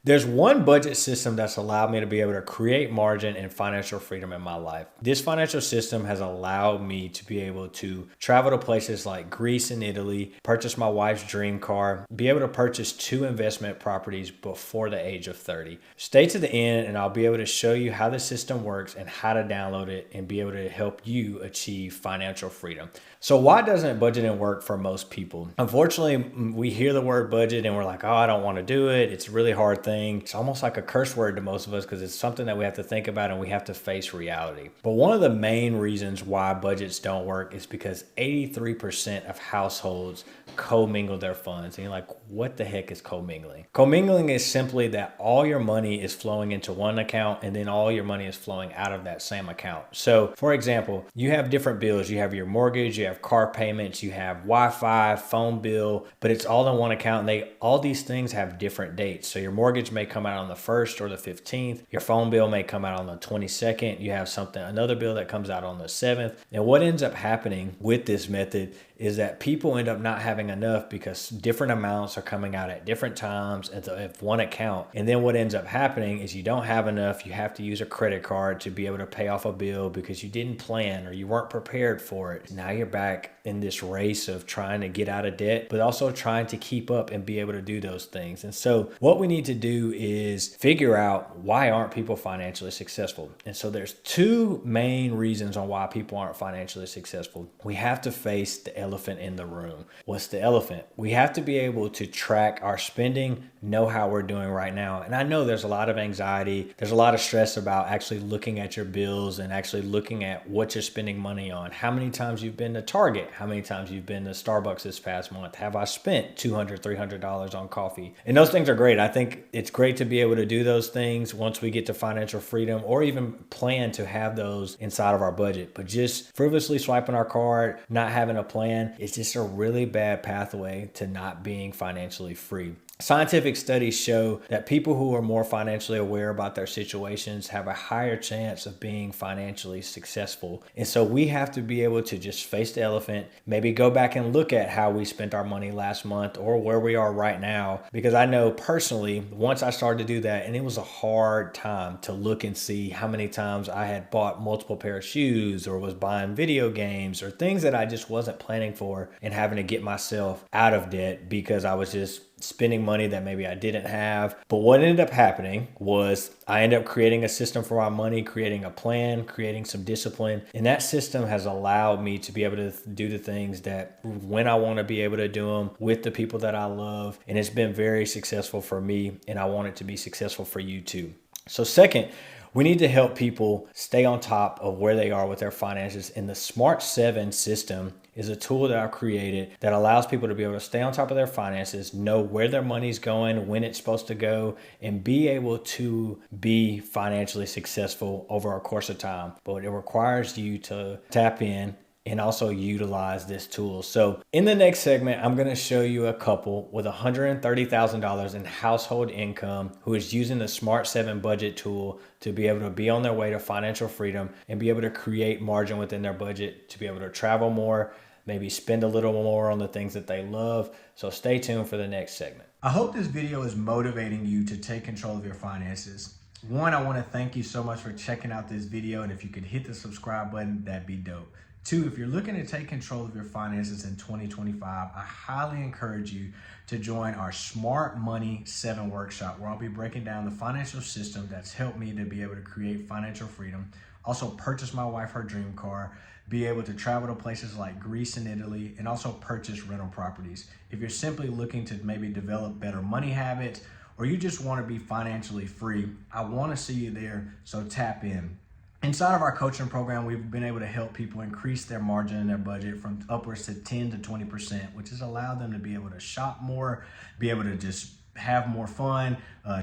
There's one budget system that's allowed me to be able to create margin and financial freedom in my life. This financial system has allowed me to be able to travel to places like Greece and Italy, purchase my wife's dream car, be able to purchase 2 investment properties before the age of 30. Stay to the end and I'll be able to show you how the system works and how to download it and be able to help you achieve financial freedom. So why doesn't budgeting work for most people? Unfortunately, we hear the word budget and we're like, oh, I don't want to do it. It's a really hard thing. It's almost like a curse word to most of us because it's something that we have to think about and we have to face reality. But one of the main reasons why budgets don't work is because 83% of households commingle their funds. And you're like, what the heck is commingling? Commingling is simply that all your money is flowing into one account and then all your money is flowing out of that same account. So for example, you have different bills. You have your mortgage, you have car payments, you have Wi-Fi, phone bill, but it's all in one account and all these things have different dates. So your mortgage may come out on the 1st or the 15th. Your phone bill may come out on the 22nd. You have another bill that comes out on the 7th. And what ends up happening with this method is that people end up not having enough because different amounts are coming out at different times at one account. And then what ends up happening is you don't have enough. You have to use a credit card to be able to pay off a bill because you didn't plan or you weren't prepared for it. Now you're back in this race of trying to get out of debt, but also trying to keep up and be able to do those things. And so what we need to do is figure out why aren't people financially successful? And so there's 2 main reasons on why people aren't financially successful. We have to face the elephant in the room. What's the elephant? We have to be able to track our spending, know how we're doing right now. And I know there's a lot of anxiety. There's a lot of stress about actually looking at your bills and actually looking at what you're spending money on. How many times you've been to Target? How many times you've been to Starbucks this past month? Have I spent $200, $300 on coffee? And those things are great. I think it's great to be able to do those things once we get to financial freedom or even plan to have those inside of our budget. But just frivolously swiping our card, not having a plan, it's just a really bad pathway to not being financially free. Scientific studies show that people who are more financially aware about their situations have a higher chance of being financially successful. And so we have to be able to just face the elephant, maybe go back and look at how we spent our money last month or where we are right now. Because I know personally, once I started to do that, and it was a hard time to look and see how many times I had bought multiple pair of shoes or was buying video games or things that I just wasn't planning for and having to get myself out of debt because I was just spending money that maybe I didn't have. But what ended up happening was I ended up creating a system for my money, creating a plan, creating some discipline. And that system has allowed me to be able to do the things that when I want to be able to do them with the people that I love. And it's been very successful for me. And I want it to be successful for you too. So second, we need to help people stay on top of where they are with their finances. And the Smart 7 system is a tool that I've created that allows people to be able to stay on top of their finances, know where their money's going, when it's supposed to go, and be able to be financially successful over a course of time. But it requires you to tap in and also utilize this tool. So in the next segment, I'm going to show you a couple with $130,000 in household income who is using the Smart 7 budget tool to be able to be on their way to financial freedom and be able to create margin within their budget to be able to travel more, maybe spend a little more on the things that they love. So stay tuned for the next segment. I hope this video is motivating you to take control of your finances. One, I want to thank you so much for checking out this video. And if you could hit the subscribe button, that'd be dope. 2, if you're looking to take control of your finances in 2025, I highly encourage you to join our Smart Money 7 workshop, where I'll be breaking down the financial system that's helped me to be able to create financial freedom, also purchase my wife her dream car, be able to travel to places like Greece and Italy, and also purchase rental properties. If you're simply looking to maybe develop better money habits, or you just want to be financially free, I want to see you there, so tap in. Inside of our coaching program, we've been able to help people increase their margin in their budget from upwards to 10 to 20%, which has allowed them to be able to shop more, be able to just have more fun,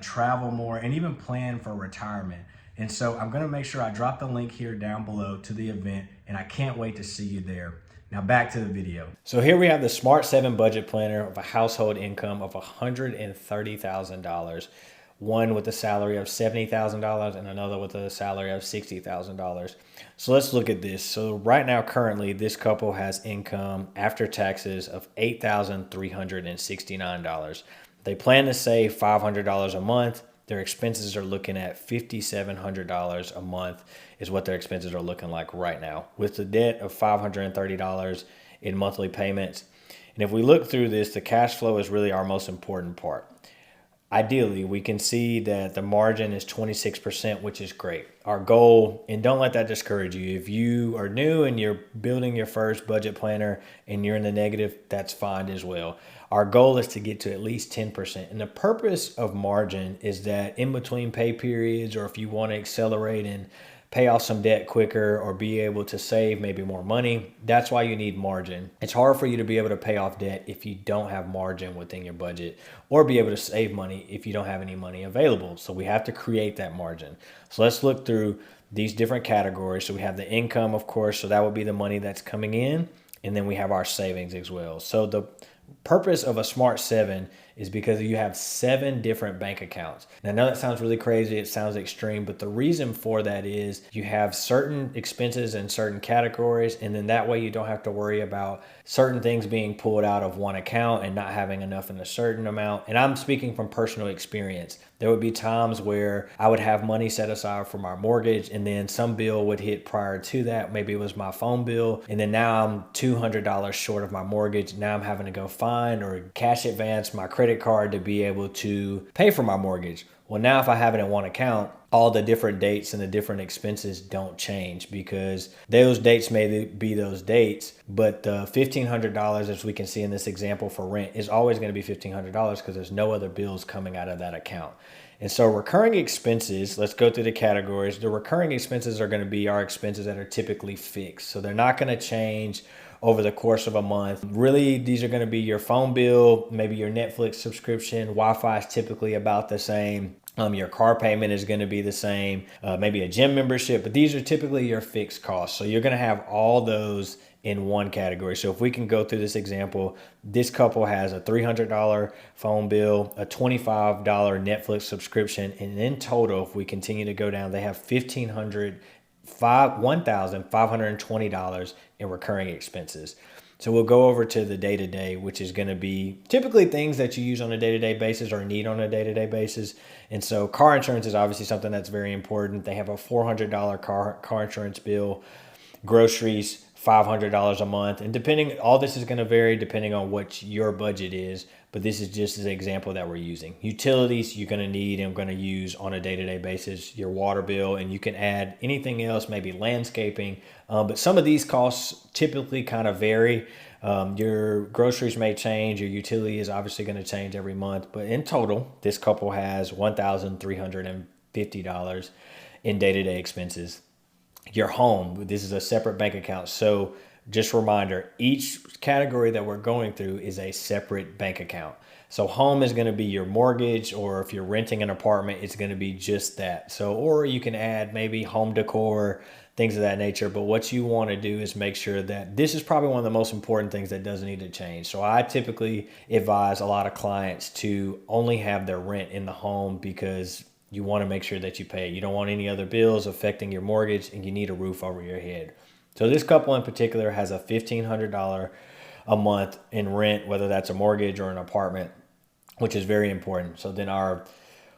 travel more, and even plan for retirement. And so I'm gonna make sure I drop the link here down below to the event, and I can't wait to see you there. Now back to the video. So here we have the Smart 7 budget planner of a household income of $130,000. One with a salary of $70,000 and another with a salary of $60,000. So let's look at this. So right now, currently, this couple has income after taxes of $8,369. They plan to save $500 a month. Their expenses are looking at $5,700 a month is what their expenses are looking like right now, with the debt of $530 in monthly payments. And if we look through this, the cash flow is really our most important part. Ideally, we can see that the margin is 26%, which is great. Our goal, and don't let that discourage you. If you are new and you're building your first budget planner and you're in the negative, that's fine as well. Our goal is to get to at least 10%. And the purpose of margin is that in between pay periods, or if you want to accelerate and pay off some debt quicker or be able to save maybe more money, that's why you need margin. It's hard for you to be able to pay off debt if you don't have margin within your budget, or be able to save money if you don't have any money available. So we have to create that margin. So let's look through these different categories. So we have the income, of course, so that would be the money that's coming in. And then we have our savings as well. So the purpose of a Smart 7 is because you have 7 different bank accounts. And I know that sounds really crazy, it sounds extreme, but the reason for that is you have certain expenses in certain categories, and then that way you don't have to worry about certain things being pulled out of one account and not having enough in a certain amount. And I'm speaking from personal experience. There would be times where I would have money set aside for my mortgage, and then some bill would hit prior to that. Maybe it was my phone bill, and then now I'm $200 short of my mortgage. Now I'm having to go find or cash advance my credit card to be able to pay for my mortgage. Well, now if I have it in one account, all the different dates and the different expenses don't change, because those dates may be those dates, but the $1,500, as we can see in this example for rent, is always going to be $1,500 because there's no other bills coming out of that account. And so recurring expenses, let's go through the categories. The recurring expenses are going to be our expenses that are typically fixed. So they're not going to change over the course of a month. Really, these are going to be your phone bill, maybe your Netflix subscription. Wi-Fi is typically about the same. Your car payment is going to be the same, maybe a gym membership, but these are typically your fixed costs. So you're going to have all those in one category. So if we can go through this example, this couple has a $300 phone bill, a $25 Netflix subscription, and in total, if we continue to go down, they have $1,520 in recurring expenses. So we'll go over to the day-to-day, which is going to be typically things that you use on a day-to-day basis or need on a day-to-day basis. And so car insurance is obviously something that's very important. They have a $400 car insurance bill, groceries, $500 a month. And depending, all this is going to vary depending on what your budget is, but this is just an example that we're using. Utilities you're going to need and going to use on a day-to-day basis, your water bill, and you can add anything else, maybe landscaping. But some of these costs typically kind of vary. Your groceries may change, your utility is obviously going to change every month, but in total, this couple has $1,350 in day-to-day expenses. Your home, this is a separate bank account. So just a reminder, each category that we're going through is a separate bank account. So home is going to be your mortgage, or if you're renting an apartment, it's going to be just that. So, or you can add maybe home decor, things of that nature. But what you want to do is make sure that this is probably one of the most important things that doesn't need to change. So I typically advise a lot of clients to only have their rent in the home, because you want to make sure that you pay. You don't want any other bills affecting your mortgage, and you need a roof over your head. So this couple in particular has a $1,500 a month in rent, whether that's a mortgage or an apartment, which is very important. So then our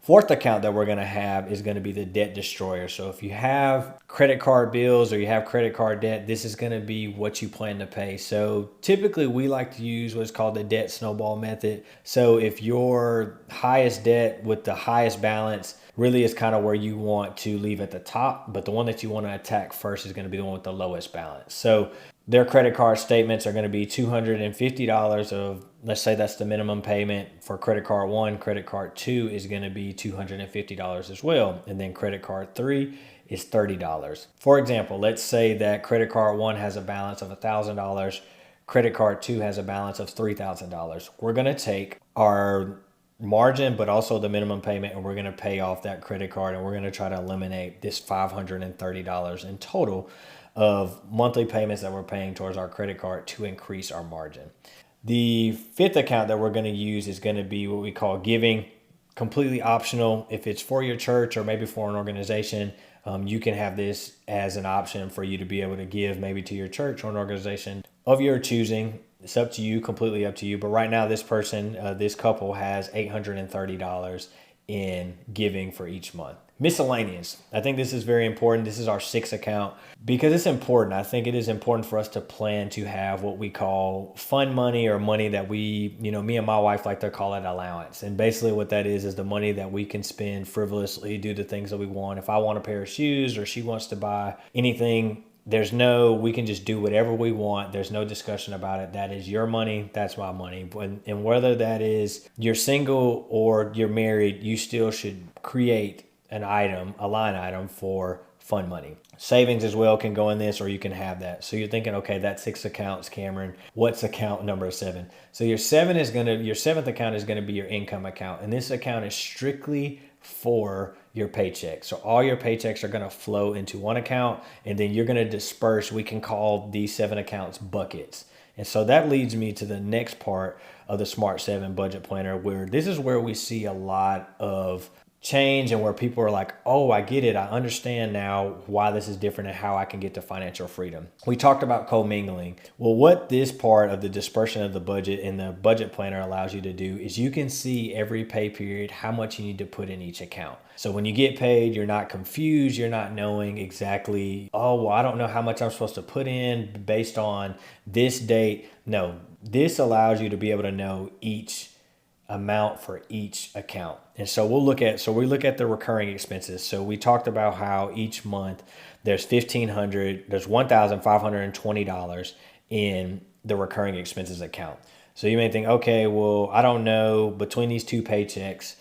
fourth account that we're going to have is going to be the debt destroyer. So if you have credit card bills or you have credit card debt, this is going to be what you plan to pay. So typically we like to use what's called the debt snowball method. So if your highest debt with the highest balance really is kind of where you want to leave at the top, but the one that you want to attack first is going to be the one with the lowest balance. So their credit card statements are going to be $250 of, let's say that's the minimum payment for credit card 1. Credit card 2 is going to be $250 as well. And then credit card 3 is $30. For example, let's say that credit card 1 has a balance of $1,000. Credit card 2 has a balance of $3,000. We're going to take our margin, but also the minimum payment, and we're going to pay off that credit card, and we're going to try to eliminate this $530 in total of monthly payments that we're paying towards our credit card to increase our margin. The fifth account that we're going to use is going to be what we call giving, completely optional. If it's for your church or maybe for an organization, you can have this as an option for you to be able to give maybe to your church or an organization of your choosing. It's up to you, completely up to you. But right now, this person, this couple has $830 in giving for each month. Miscellaneous. I think this is very important. This is our sixth account because it's important. I think it is important for us to plan to have what we call fun money, or money that we, me and my wife like to call it allowance. And basically what that is the money that we can spend frivolously, do the things that we want. If I want a pair of shoes or she wants to buy anything, we can just do whatever we want. There's no discussion about it. That is your money. That's my money. And whether that is you're single or you're married, you still should create a line item for fun money. Savings as well can go in this, or you can have that. So you're thinking, okay, that's 6 accounts, Cameron. What's account number 7? So your seventh account is going to be your income account. And this account is strictly for your paycheck. So all your paychecks are going to flow into one account, and then you're going to disperse. We can call these 7 accounts buckets. And so that leads me to the next part of the Smart 7 budget planner, where this is where we see a lot of change and where people are like, oh, I get it. I understand now why this is different and how I can get to financial freedom. We talked about commingling. Well, what this part of the dispersion of the budget in the budget planner allows you to do is you can see every pay period how much you need to put in each account. So when you get paid, you're not confused. You're not knowing exactly, oh, well, I don't know how much I'm supposed to put in based on this date. No, this allows you to be able to know each amount for each account. And so we look at the recurring expenses. So we talked about how each month there's $1,520 in the recurring expenses account. So you may think, okay, well, I don't know between these 2 paychecks,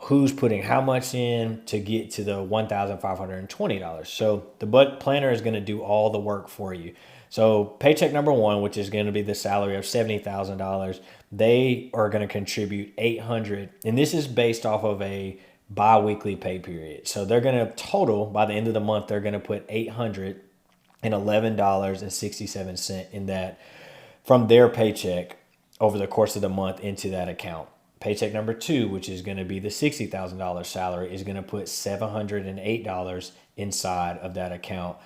who's putting how much in to get to the $1,520. So the budget planner is going to do all the work for you. So paycheck number 1, which is going to be the salary of $70,000, they are going to contribute $800, and this is based off of a bi-weekly pay period. So they're going to total, by the end of the month, they're going to put $811.67 in that from their paycheck over the course of the month into that account. Paycheck number 2, which is going to be the $60,000 salary, is going to put $708 inside of that account.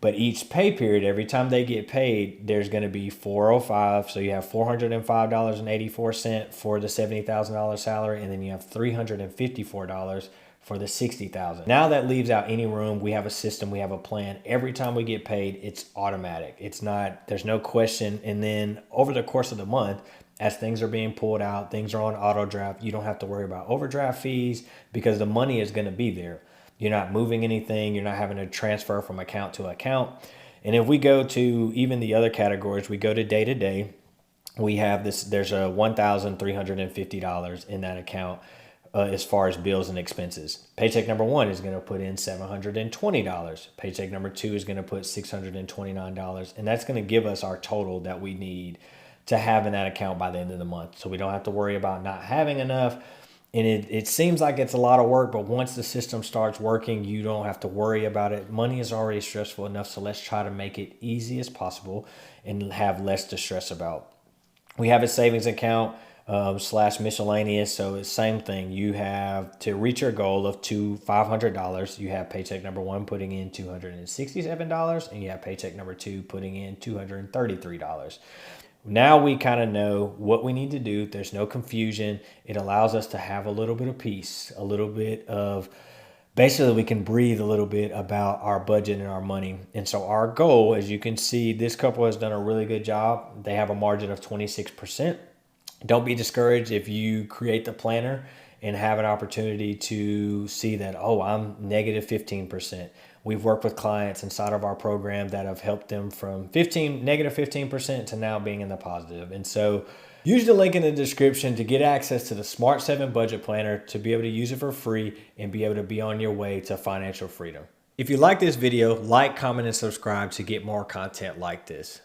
But each pay period, every time they get paid, there's going to be $405. So you have $405.84 for the $70,000 salary, and then you have $354 for the $60,000. Now that leaves out any room. We have a system, we have a plan. Every time we get paid, it's automatic. There's no question. And then over the course of the month, as things are being pulled out, things are on auto draft, you don't have to worry about overdraft fees because the money is going to be there. You're not moving anything. You're not having to transfer from account to account. And if we go to even the other categories, we go to day, we have this, there's a $1,350 in that account as far as bills and expenses. Paycheck number 1 is going to put in $720. Paycheck number 2 is going to put $629. And that's going to give us our total that we need to have in that account by the end of the month. So we don't have to worry about not having enough. And it seems like it's a lot of work, but once the system starts working, you don't have to worry about it. Money is already stressful enough, so let's try to make it easy as possible and have less to stress about. We have a savings account / miscellaneous, so it's the same thing. You have to reach your goal of $500. You have paycheck number 1 putting in $267, and you have paycheck number 2 putting in $233. Now we kind of know what we need to do. There's no confusion. It allows us to have a little bit of peace, a little bit of, basically we can breathe a little bit about our budget and our money. And so our goal, as you can see, this couple has done a really good job. They have a margin of 26%. Don't be discouraged if you create the planner and have an opportunity to see that, oh, I'm negative 15%. We've worked with clients inside of our program that have helped them from negative 15% to now being in the positive. And so use the link in the description to get access to the Smart 7 Budget Planner, to be able to use it for free and be able to be on your way to financial freedom. If you like this video, like, comment, and subscribe to get more content like this.